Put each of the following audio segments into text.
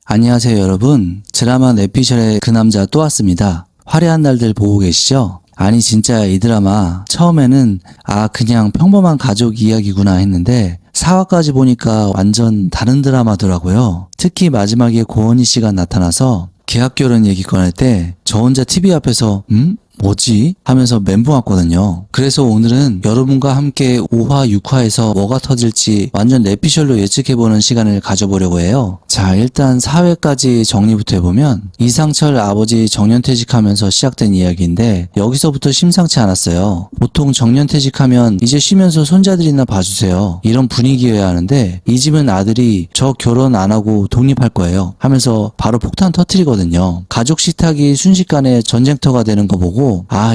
안녕하세요 여러분. 드라마 뇌피셜의 그 남자 또 왔습니다. 화려한 날들 보고 계시죠? 아니 진짜 이 드라마 처음에는 그냥 평범한 가족 이야기구나 했는데 4화까지 보니까 완전 다른 드라마더라고요. 특히 마지막에 고은희 씨가 나타나서 계약 결혼 얘기 꺼낼 때 저 혼자 TV 앞에서 뭐지? 하면서 멘붕 왔거든요. 그래서 오늘은 여러분과 함께 5화, 6화에서 뭐가 터질지 완전 뇌피셜로 예측해보는 시간을 가져보려고 해요. 자, 일단 4회까지 정리부터 해보면 이상철 아버지 정년퇴직하면서 시작된 이야기인데 여기서부터 심상치 않았어요. 보통 정년퇴직하면 이제 쉬면서 손자들이나 봐주세요. 이런 분위기여야 하는데 이 집은 아들이 저 결혼 안 하고 독립할 거예요 하면서 바로 폭탄 터뜨리거든요. 가족 식탁이 순식간에 전쟁터가 되는 거 보고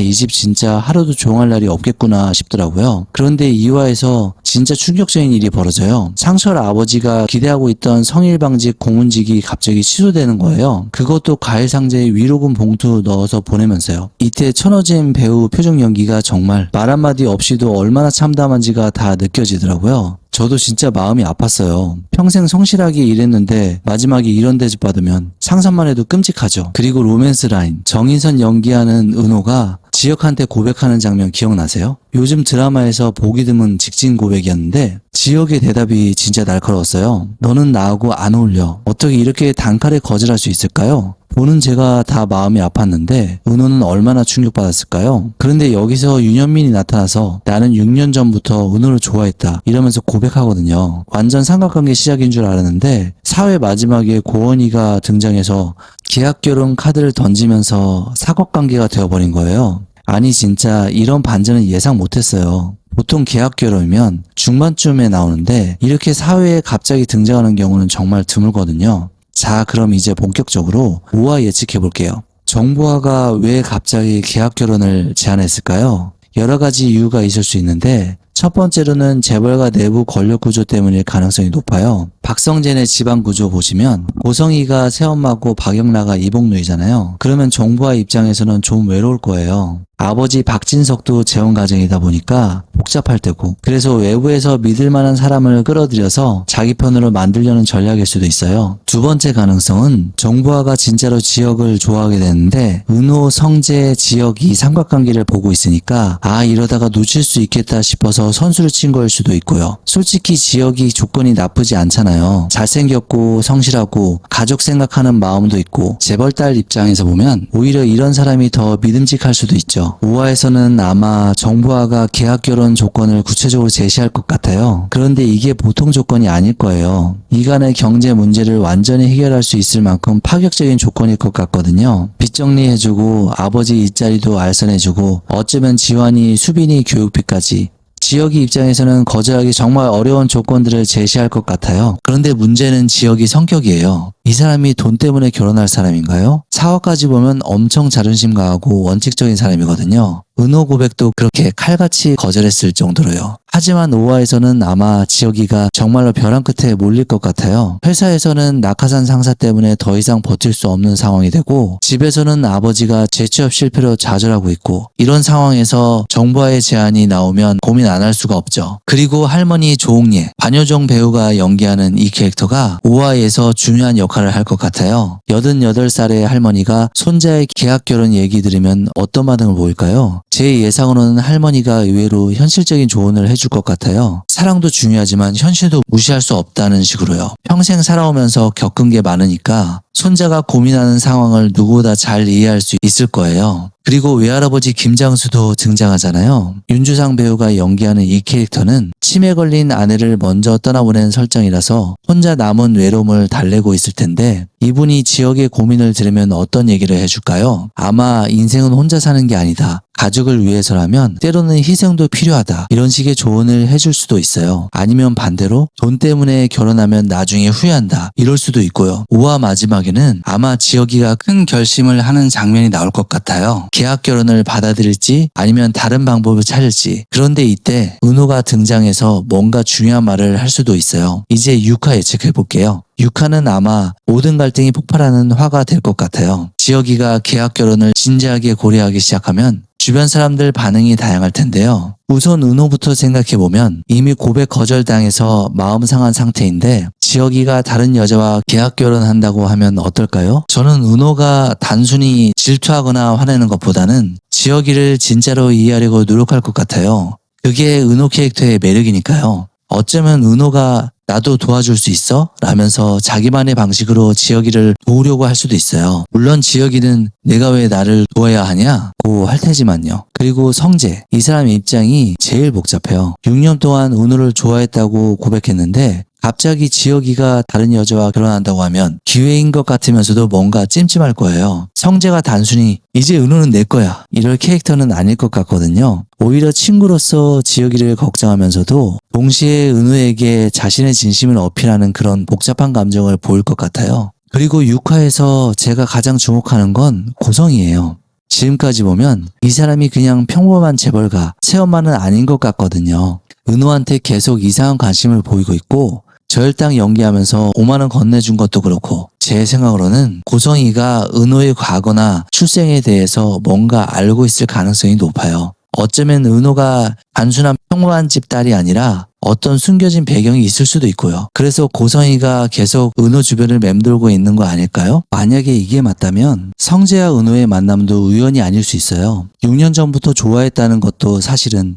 이 집 진짜 하루도 조용할 날이 없겠구나 싶더라고요. 그런데 2화에서 진짜 충격적인 일이 벌어져요. 상철 아버지가 기대하고 있던 성일방직 공문직이 갑자기 취소되는 거예요. 그것도 과일 상자에 위로금 봉투 넣어서 보내면서요. 이때 천어진 배우 표정 연기가 정말 말 한마디 없이도 얼마나 참담한지가 다 느껴지더라고요. 저도 진짜 마음이 아팠어요. 평생 성실하게 일했는데 마지막에 이런 대접 받으면 상상만 해도 끔찍하죠. 그리고 로맨스 라인, 정인선 연기하는 은호가 지혁한테 고백하는 장면 기억나세요? 요즘 드라마에서 보기 드문 직진 고백이었는데 지혁의 대답이 진짜 날카로웠어요. 너는 나하고 안 어울려. 어떻게 이렇게 단칼에 거절할 수 있을까요? 보는 제가 다 마음이 아팠는데 은호는 얼마나 충격받았을까요? 그런데 여기서 윤현민이 나타나서 나는 6년 전부터 은호를 좋아했다 이러면서 고백하거든요. 완전 삼각관계 시작인 줄 알았는데 4회 마지막에 고은희가 등장해서 계약결혼 카드를 던지면서 사각관계가 되어버린 거예요. 아니 진짜 이런 반전은 예상 못했어요. 보통 계약결혼이면 중반쯤에 나오는데 이렇게 4회에 갑자기 등장하는 경우는 정말 드물거든요. 자, 그럼 이제 본격적으로 5화 예측해볼게요. 정보화가 왜 갑자기 계약결혼을 제안했을까요? 여러 가지 이유가 있을 수 있는데 첫 번째로는 재벌가 내부 권력 구조 때문일 가능성이 높아요. 박성진의 집안 구조 보시면 고성희가 새엄마고 박영라가 이복누이잖아요. 그러면 정부화 입장에서는 좀 외로울 거예요. 아버지 박진석도 재혼 가정이다 보니까 복잡할 테고 그래서 외부에서 믿을 만한 사람을 끌어들여서 자기 편으로 만들려는 전략일 수도 있어요. 두 번째 가능성은 정부화가 진짜로 지혁을 좋아하게 되는데 은호, 성재, 지혁이 삼각관계를 보고 있으니까 이러다가 놓칠 수 있겠다 싶어서 선수를 친 거일 수도 있고요. 솔직히 지혁이 조건이 나쁘지 않잖아요. 잘생겼고 성실하고 가족 생각하는 마음도 있고 재벌딸 입장에서 보면 오히려 이런 사람이 더 믿음직할 수도 있죠. 5화에서는 아마 정부화가 계약결혼 조건을 구체적으로 제시할 것 같아요. 그런데 이게 보통 조건이 아닐 거예요. 이간의 경제 문제를 완전히 해결할 수 있을 만큼 파격적인 조건일 것 같거든요. 빚 정리해주고 아버지 일자리도 알선해주고 어쩌면 지환이 수빈이 교육비까지 지혁이 입장에서는 거절하기 정말 어려운 조건들을 제시할 것 같아요. 그런데 문제는 지혁이 성격이에요. 이 사람이 돈 때문에 결혼할 사람인가요? 4화까지 보면 엄청 자존심 강하고 원칙적인 사람이거든요. 은호 고백도 그렇게 칼같이 거절했을 정도로요. 하지만 5화에서는 아마 지혁이가 정말로 벼랑 끝에 몰릴 것 같아요. 회사에서는 낙하산 상사 때문에 더 이상 버틸 수 없는 상황이 되고 집에서는 아버지가 재취업 실패로 좌절하고 있고 이런 상황에서 정부와의 제안이 나오면 고민 안 할 수가 없죠. 그리고 할머니 조옥예, 반효정 배우가 연기하는 이 캐릭터가 5화에서 중요한 역할을 할 것 같아요. 88살의 할머니가 손자의 계약결혼 얘기 들으면 어떤 반응을 보일까요? 제 예상으로는 할머니가 의외로 현실적인 조언을 해줄 것 같아요. 사랑도 중요하지만 현실도 무시할 수 없다는 식으로요. 평생 살아오면서 겪은 게 많으니까 손자가 고민하는 상황을 누구보다 잘 이해할 수 있을 거예요. 그리고 외할아버지 김장수도 등장하잖아요. 윤주상 배우가 연기하는 이 캐릭터는 치매 걸린 아내를 먼저 떠나보낸 설정이라서 혼자 남은 외로움을 달래고 있을 텐데 이분이 지역의 고민을 들으면 어떤 얘기를 해줄까요? 아마 인생은 혼자 사는 게 아니다. 가족을 위해서라면 때로는 희생도 필요하다. 이런 식의 조언을 해줄 수도 있어요. 아니면 반대로 돈 때문에 결혼하면 나중에 후회한다. 이럴 수도 있고요. 5화 마지막에는 아마 지혁이가 큰 결심을 하는 장면이 나올 것 같아요. 계약 결혼을 받아들일지 아니면 다른 방법을 찾을지. 그런데 이때 은호가 등장해서 뭔가 중요한 말을 할 수도 있어요. 이제 6화 예측해볼게요. 6화는 아마 모든 갈등이 폭발하는 화가 될 것 같아요. 지혁이가 계약 결혼을 진지하게 고려하기 시작하면 주변 사람들 반응이 다양할 텐데요. 우선 은호부터 생각해보면 이미 고백 거절당해서 마음 상한 상태인데 지혁이가 다른 여자와 계약 결혼한다고 하면 어떨까요? 저는 은호가 단순히 질투하거나 화내는 것보다는 지혁이를 진짜로 이해하려고 노력할 것 같아요. 그게 은호 캐릭터의 매력이니까요. 어쩌면 은호가 나도 도와줄 수 있어? 라면서 자기만의 방식으로 지혁이를 도우려고 할 수도 있어요. 물론 지혁이는 내가 왜 나를 도와야 하냐? 고 할 테지만요. 그리고 성재, 이 사람의 입장이 제일 복잡해요. 6년 동안 은호를 좋아했다고 고백했는데 갑자기 지혁이가 다른 여자와 결혼한다고 하면 기회인 것 같으면서도 뭔가 찜찜할 거예요. 성재가 단순히 이제 은호는 내 거야 이럴 캐릭터는 아닐 것 같거든요. 오히려 친구로서 지혁이를 걱정하면서도 동시에 은호에게 자신의 진심을 어필하는 그런 복잡한 감정을 보일 것 같아요. 그리고 6화에서 제가 가장 주목하는 건 고성이에요. 지금까지 보면 이 사람이 그냥 평범한 재벌가, 새엄마는 아닌 것 같거든요. 은호한테 계속 이상한 관심을 보이고 있고 저혈당 연기하면서 5만 원 건네준 것도 그렇고 제 생각으로는 고성이가 은호의 과거나 출생에 대해서 뭔가 알고 있을 가능성이 높아요. 어쩌면 은호가 단순한 평범한 집 딸이 아니라 어떤 숨겨진 배경이 있을 수도 있고요. 그래서 고성이가 계속 은호 주변을 맴돌고 있는 거 아닐까요? 만약에 이게 맞다면 성재와 은호의 만남도 우연이 아닐 수 있어요. 6년 전부터 좋아했다는 것도 사실은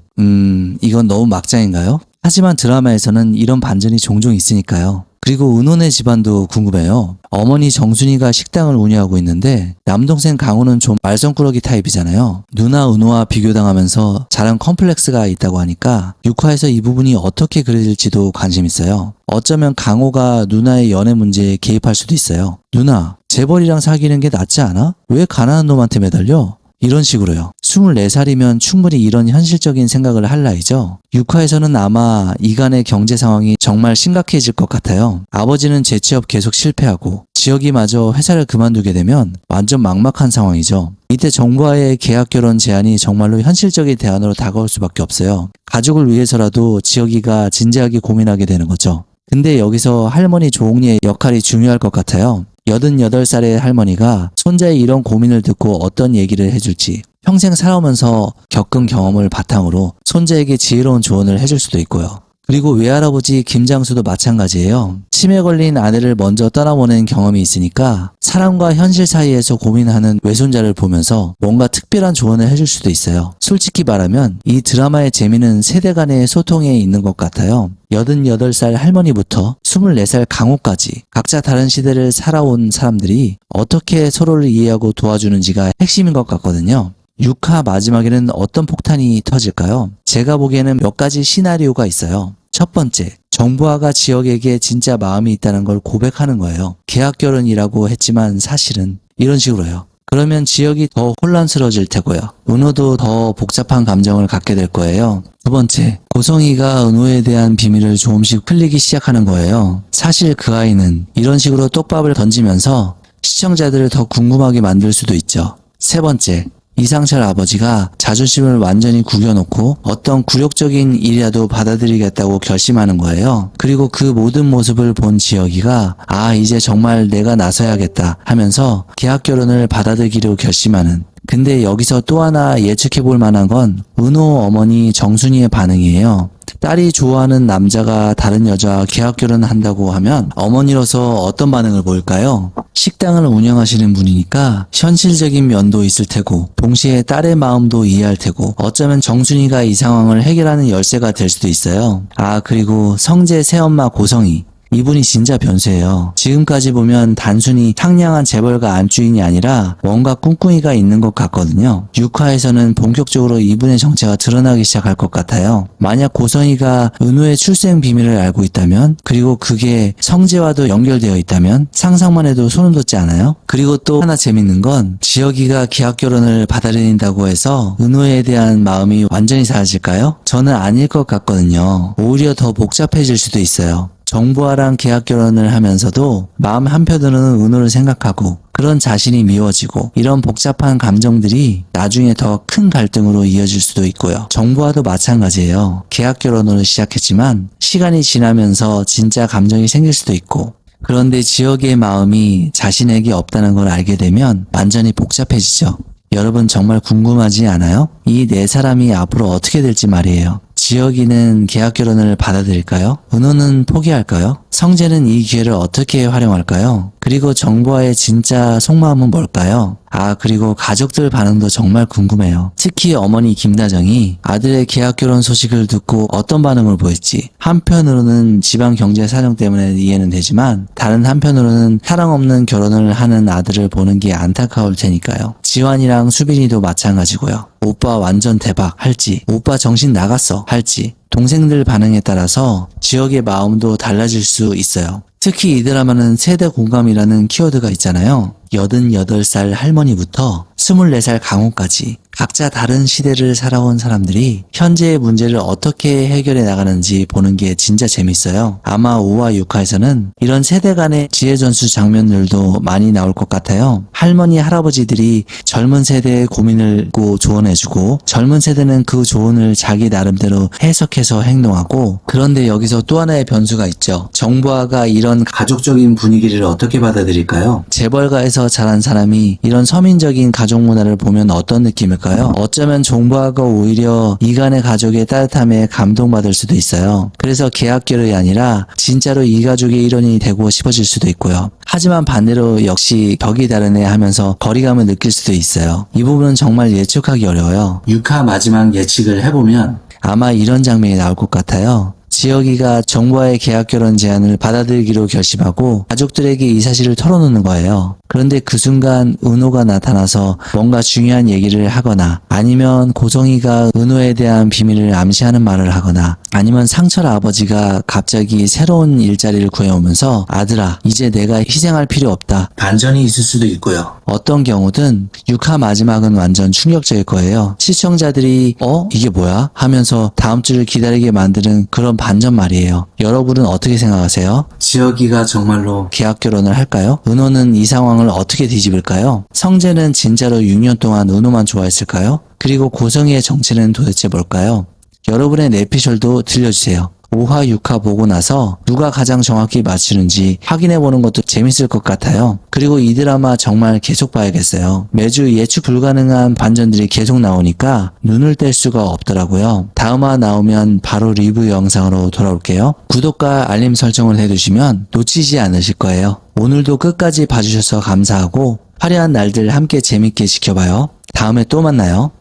이건 너무 막장인가요? 하지만 드라마에서는 이런 반전이 종종 있으니까요. 그리고 은호네 집안도 궁금해요. 어머니 정순이가 식당을 운영하고 있는데 남동생 강호는 좀 말썽꾸러기 타입이잖아요. 누나 은호와 비교당하면서 자랑 컴플렉스가 있다고 하니까 6화에서 이 부분이 어떻게 그려질지도 관심 있어요. 어쩌면 강호가 누나의 연애 문제에 개입할 수도 있어요. 누나, 재벌이랑 사귀는 게 낫지 않아? 왜 가난한 놈한테 매달려? 이런 식으로요. 24살이면 충분히 이런 현실적인 생각을 할 나이죠. 6화에서는 아마 이간의 경제 상황이 정말 심각해질 것 같아요. 아버지는 재취업 계속 실패하고 지혁이마저 회사를 그만두게 되면 완전 막막한 상황이죠. 이때 정부와의 계약 결혼 제안이 정말로 현실적인 대안으로 다가올 수밖에 없어요. 가족을 위해서라도 지혁이가 진지하게 고민하게 되는 거죠. 근데 여기서 할머니 조옥리의 역할이 중요할 것 같아요. 88살의 할머니가 손자의 이런 고민을 듣고 어떤 얘기를 해줄지 평생 살아오면서 겪은 경험을 바탕으로 손자에게 지혜로운 조언을 해줄 수도 있고요. 그리고 외할아버지 김장수도 마찬가지예요. 치매 걸린 아내를 먼저 떠나보낸 경험이 있으니까 사랑과 현실 사이에서 고민하는 외손자를 보면서 뭔가 특별한 조언을 해줄 수도 있어요. 솔직히 말하면 이 드라마의 재미는 세대 간의 소통에 있는 것 같아요. 88살 할머니부터 24살 강호까지 각자 다른 시대를 살아온 사람들이 어떻게 서로를 이해하고 도와주는지가 핵심인 것 같거든요. 6화 마지막에는 어떤 폭탄이 터질까요? 제가 보기에는 몇 가지 시나리오가 있어요. 첫 번째, 정부아가 지혁에게 진짜 마음이 있다는 걸 고백하는 거예요. 계약 결혼이라고 했지만 사실은 이런 식으로요. 그러면 지혁이 더 혼란스러워질 테고요. 은호도 더 복잡한 감정을 갖게 될 거예요. 두 번째, 고성이가 은호에 대한 비밀을 조금씩 풀리기 시작하는 거예요. 사실 그 아이는 이런 식으로 떡밥을 던지면서 시청자들을 더 궁금하게 만들 수도 있죠. 세 번째, 이상철 아버지가 자존심을 완전히 구겨놓고 어떤 굴욕적인 일이라도 받아들이겠다고 결심하는 거예요. 그리고 그 모든 모습을 본 지혁이가 이제 정말 내가 나서야겠다 하면서 계약 결혼을 받아들이기로 결심하는. 근데 여기서 또 하나 예측해볼 만한 건 은호 어머니 정순이의 반응이에요. 딸이 좋아하는 남자가 다른 여자와 계약 결혼한다고 하면 어머니로서 어떤 반응을 보일까요? 식당을 운영하시는 분이니까 현실적인 면도 있을 테고 동시에 딸의 마음도 이해할 테고 어쩌면 정순이가 이 상황을 해결하는 열쇠가 될 수도 있어요. 그리고 성재 새엄마 고성이 이분이 진짜 변수예요. 지금까지 보면 단순히 상냥한 재벌가 안주인이 아니라 뭔가 꿍꿍이가 있는 것 같거든요. 6화에서는 본격적으로 이분의 정체가 드러나기 시작할 것 같아요. 만약 고성이가 은호의 출생 비밀을 알고 있다면, 그리고 그게 성재와도 연결되어 있다면 상상만 해도 소름 돋지 않아요? 그리고 또 하나 재밌는 건 지혁이가 계약 결혼을 받아들인다고 해서 은호에 대한 마음이 완전히 사라질까요? 저는 아닐 것 같거든요. 오히려 더 복잡해질 수도 있어요. 정부아랑 계약 결혼을 하면서도 마음 한편으로는 은호를 생각하고 그런 자신이 미워지고 이런 복잡한 감정들이 나중에 더 큰 갈등으로 이어질 수도 있고요. 정부아도 마찬가지예요. 계약 결혼으로 시작했지만 시간이 지나면서 진짜 감정이 생길 수도 있고 그런데 지혁의 마음이 자신에게 없다는 걸 알게 되면 완전히 복잡해지죠. 여러분 정말 궁금하지 않아요? 이 네 사람이 앞으로 어떻게 될지 말이에요. 지혁이는 계약 결혼을 받아들일까요? 은호는 포기할까요? 성재는 이 기회를 어떻게 활용할까요? 그리고 정보와의 진짜 속마음은 뭘까요? 그리고 가족들 반응도 정말 궁금해요. 특히 어머니 김다정이 아들의 계약 결혼 소식을 듣고 어떤 반응을 보였지. 한편으로는 집안 경제 사정 때문에 이해는 되지만 다른 한편으로는 사랑 없는 결혼을 하는 아들을 보는 게 안타까울 테니까요. 지환이랑 수빈이도 마찬가지고요. 오빠 완전 대박 할지, 오빠 정신 나갔어 할지, 동생들 반응에 따라서 지역의 마음도 달라질 수 있어요. 특히 이 드라마는 세대 공감이라는 키워드가 있잖아요. 88살 할머니부터 24살 강호까지 각자 다른 시대를 살아온 사람들이 현재의 문제를 어떻게 해결해 나가는지 보는 게 진짜 재밌어요. 아마 5화 6화에서는 이런 세대 간의 지혜전수 장면들도 많이 나올 것 같아요. 할머니, 할아버지들이 젊은 세대의 고민을 조언해주고 젊은 세대는 그 조언을 자기 나름대로 해석해서 행동하고, 그런데 여기서 또 하나의 변수가 있죠. 정부화가 이런 가족적인 분위기를 어떻게 받아들일까요? 재벌가에서 자란 사람이 이런 서민적인 가족 문화를 보면 어떤 느낌일까요? 어쩌면 정부화가 오히려 이간의 가족의 따뜻함에 감동받을 수도 있어요. 그래서 계약 결혼이 아니라 진짜로 이 가족의 일원이 되고 싶어질 수도 있고요. 하지만 반대로 역시 벽이 다르네 하면서 거리감을 느낄 수도 있어요. 이 부분은 정말 예측하기 어려워요. 6화 마지막 예측을 해보면 아마 이런 장면이 나올 것 같아요. 지혁이가 정부와의 계약 결혼 제안을 받아들이기로 결심하고 가족들에게 이 사실을 털어놓는 거예요. 그런데 그 순간 은호가 나타나서 뭔가 중요한 얘기를 하거나, 아니면 고성이가 은호에 대한 비밀을 암시하는 말을 하거나, 아니면 상철 아버지가 갑자기 새로운 일자리를 구해오면서 아들아 이제 내가 희생할 필요 없다, 반전이 있을 수도 있고요. 어떤 경우든 6화 마지막은 완전 충격적일 거예요. 시청자들이 이게 뭐야? 하면서 다음 주를 기다리게 만드는 그런 반전 말이에요. 여러분은 어떻게 생각하세요? 지혁이가 정말로 계약 결혼을 할까요? 은호는 이 상황을 어떻게 뒤집을까요? 성재는 진짜로 6년 동안 은호만 좋아했을까요? 그리고 고성이의 정체는 도대체 뭘까요? 여러분의 내피셜도 들려주세요. 5화, 6화 보고 나서 누가 가장 정확히 맞추는지 확인해보는 것도 재밌을 것 같아요. 그리고 이 드라마 정말 계속 봐야겠어요. 매주 예측 불가능한 반전들이 계속 나오니까 눈을 뗄 수가 없더라고요. 다음화 나오면 바로 리뷰 영상으로 돌아올게요. 구독과 알림 설정을 해두시면 놓치지 않으실 거예요. 오늘도 끝까지 봐주셔서 감사하고 화려한 날들 함께 재밌게 지켜봐요. 다음에 또 만나요.